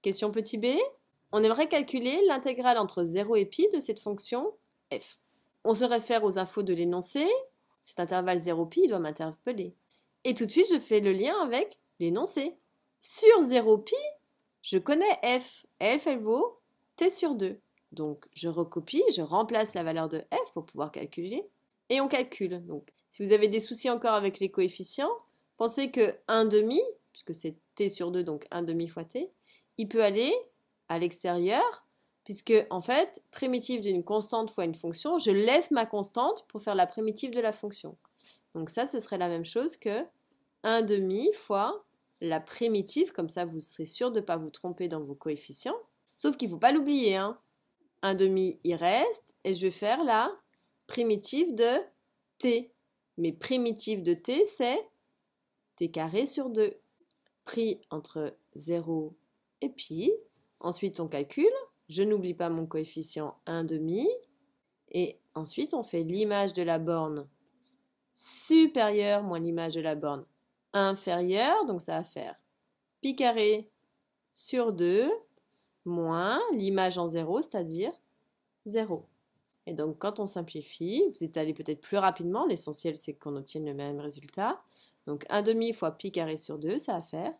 Question petit b. On aimerait calculer l'intégrale entre 0 et pi de cette fonction f. On se réfère aux infos de l'énoncé. Cet intervalle 0 pi doit m'interpeller. Et tout de suite, je fais le lien avec l'énoncé. Sur 0 pi, je connais f. F, elle vaut t sur 2. Donc, je recopie, je remplace la valeur de f pour pouvoir calculer. Et on calcule. Donc, si vous avez des soucis encore avec les coefficients, pensez que 1 demi, puisque c'est t sur 2, donc 1 demi fois t, il peut aller à l'extérieur, puisque en fait, primitive d'une constante fois une fonction, je laisse ma constante pour faire la primitive de la fonction. Donc ça, ce serait la même chose que 1 demi fois la primitive, comme ça vous serez sûr de ne pas vous tromper dans vos coefficients. Sauf qu'il ne faut pas l'oublier, hein. 1 demi, il reste, et je vais faire la primitive de t. Mais primitive de t, c'est t carré sur 2, pris entre 0 et pi. Ensuite, on calcule. Je n'oublie pas mon coefficient 1 demi. Et ensuite, on fait l'image de la borne supérieure moins l'image de la borne inférieure. Donc, ça va faire pi carré sur 2 moins l'image en 0, c'est-à-dire 0. Et donc, quand on simplifie, vous étalez peut-être plus rapidement. L'essentiel, c'est qu'on obtienne le même résultat. Donc, 1 demi fois pi carré sur 2, ça va faire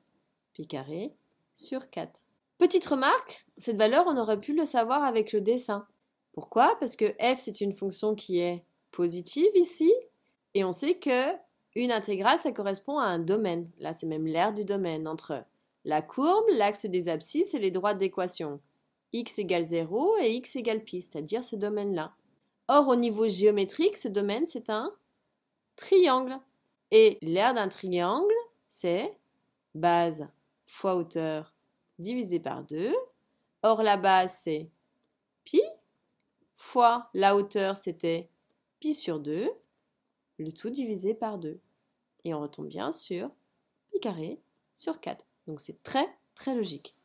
pi carré sur 4. Petite remarque, cette valeur, on aurait pu le savoir avec le dessin. Pourquoi? Parce que f, c'est une fonction qui est positive ici, et on sait que une intégrale, ça correspond à un domaine. Là, c'est même l'aire du domaine entre la courbe, l'axe des abscisses et les droites d'équation. X égale 0 et x égale pi, c'est-à-dire ce domaine-là. Or, au niveau géométrique, ce domaine, c'est un triangle. Et l'aire d'un triangle, c'est base fois hauteur divisé par 2. Or, la base, c'est pi, fois la hauteur, c'était pi sur 2, le tout divisé par 2. Et on retombe bien sur pi carré sur 4. Donc, c'est très, très logique.